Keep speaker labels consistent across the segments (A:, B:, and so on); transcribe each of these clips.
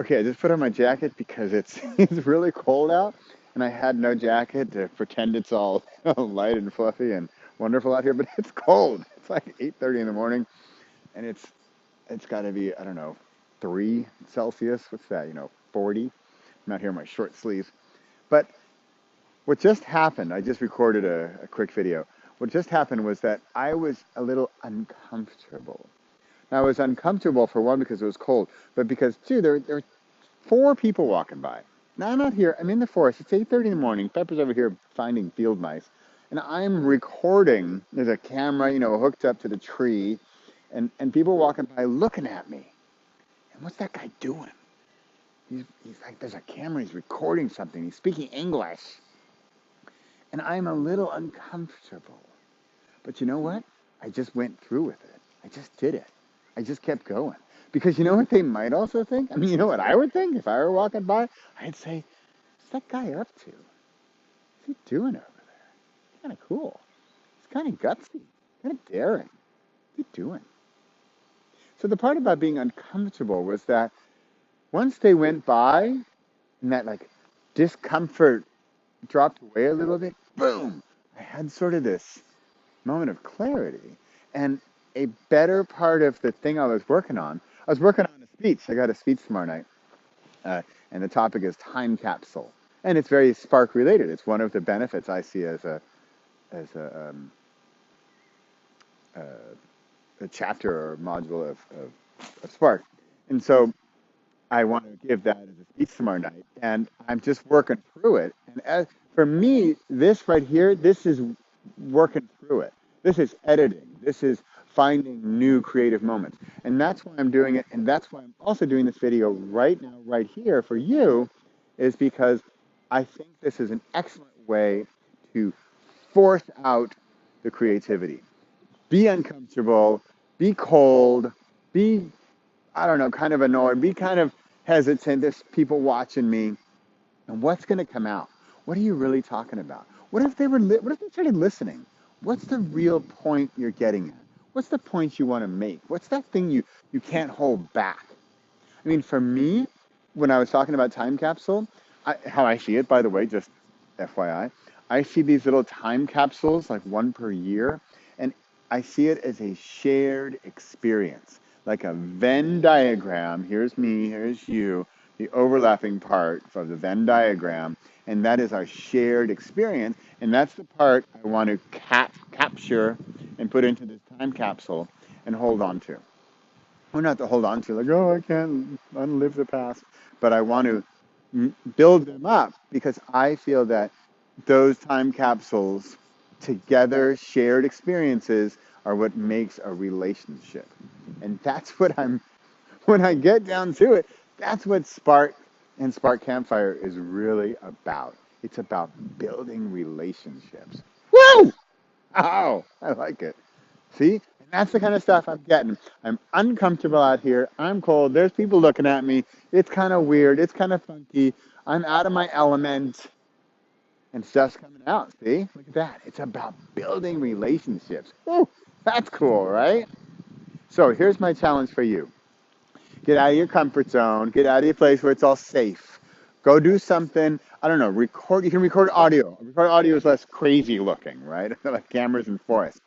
A: Okay, I just put on my jacket because it's it's really cold out, and I had no jacket to pretend it's all light and fluffy and wonderful out here, but it's cold. It's like 8:30 in the morning, and it's got to be, I don't know, 3 Celsius. What's that? 40. I'm out here in my short sleeves. But what just happened, I just recorded a quick video. What just happened was that I was a little uncomfortable. Now, I was uncomfortable for one because it was cold, but because two, there were 4 people walking by. Now I'm out here. I'm in the forest. It's 8:30 in the morning. Pepper's over here finding field mice, and I'm recording. There's a camera, hooked up to the tree, and people walking by looking at me. And what's that guy doing? He's like, there's a camera. He's recording something. He's speaking English, and I'm a little uncomfortable. But you know what? I just went through with it. I just did it. I just kept going. Because you know what they might also think? I mean, you know what I would think if I were walking by? I'd say, what's that guy up to? What's he doing over there? Kind of cool. He's kind of gutsy, kind of daring. What's he doing? So the part about being uncomfortable was that once they went by and that like discomfort dropped away a little bit, boom, I had sort of this moment of clarity. And a better part of the thing I was working on a speech. I got a speech tomorrow night, uh, and the topic is time capsule. And it's very Spark related. It's one of the benefits I see as uh, a chapter or module of Spark. And so I want to give that as a speech tomorrow night. And I'm just working through it. And for me, this right here, this is working through it. This is editing. This is finding new creative moments. And that's why I'm doing it. And that's why I'm also doing this video right now, right here for you, is because I think this is an excellent way to force out the creativity. Be uncomfortable, be cold, be, I don't know, kind of annoyed, be kind of hesitant. There's people watching me. And what's going to come out? What are you really talking about? What if they started listening? What's the real point you're getting at? What's the point you want to make? What's that thing you can't hold back? I mean, for me, when I was talking about time capsule, how I see it, by the way, just FYI, I see these little time capsules, like one per year, and I see it as a shared experience, like a Venn diagram. Here's me, here's you, the overlapping part of the Venn diagram, and that is our shared experience, and that's the part I want to capture and put into this time capsule and hold on to. Well, not to hold on to, like, oh, I can't unlive the past, but I want to build them up because I feel that those time capsules together, shared experiences, are what makes a relationship. And that's what when I get down to it, that's what Spark and Spark Campfire is really about. It's about building relationships. Woo! Oh, I like it. See? And that's the kind of stuff I'm getting. I'm uncomfortable out here. I'm cold. There's people looking at me. It's kind of weird. It's kind of funky. I'm out of my element and stuff's coming out. See? Look at that. It's about building relationships. Woo! That's cool, right? So here's my challenge for you. Get out of your comfort zone. Get out of your place where it's all safe. Go do something. I don't know. Record. You can record audio. Record audio is less crazy looking, right? Like cameras in forests.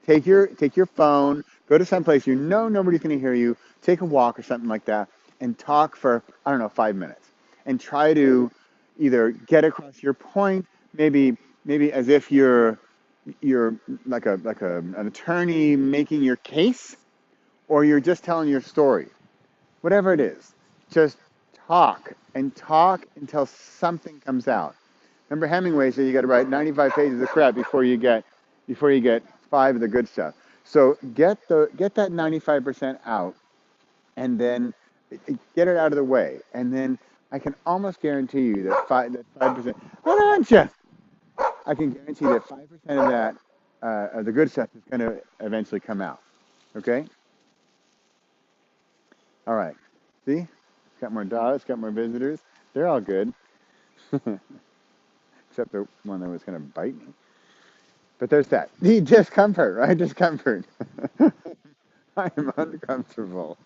A: Take your phone, go to some place you know nobody's going to hear you, take a walk or something like that, and talk for, I don't know, 5 minutes, and try to either get across your point, maybe as if you're like an attorney making your case, or you're just telling your story. Whatever it is, just talk and talk until something comes out. Remember Hemingway said you got to write 95 pages of crap before you get 5 of the good stuff. So get that 95% out, and then get it out of the way, and then I can almost guarantee you that 5%. Hold on, Jeff. I can guarantee that 5% of that of the good stuff is going to eventually come out. Okay. All right. See, got more dollars, got more visitors. They're all good, except the one that was going to bite me. But there's that. The discomfort, right? Discomfort. I am uncomfortable.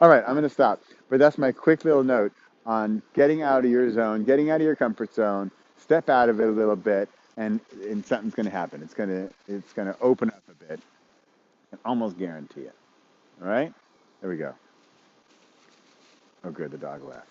A: All right, I'm going to stop. But that's my quick little note on getting out of your zone, getting out of your comfort zone, step out of it a little bit, and something's going to happen. It's going to open up a bit. I can almost guarantee it. All right? There we go. Oh, good. The dog left.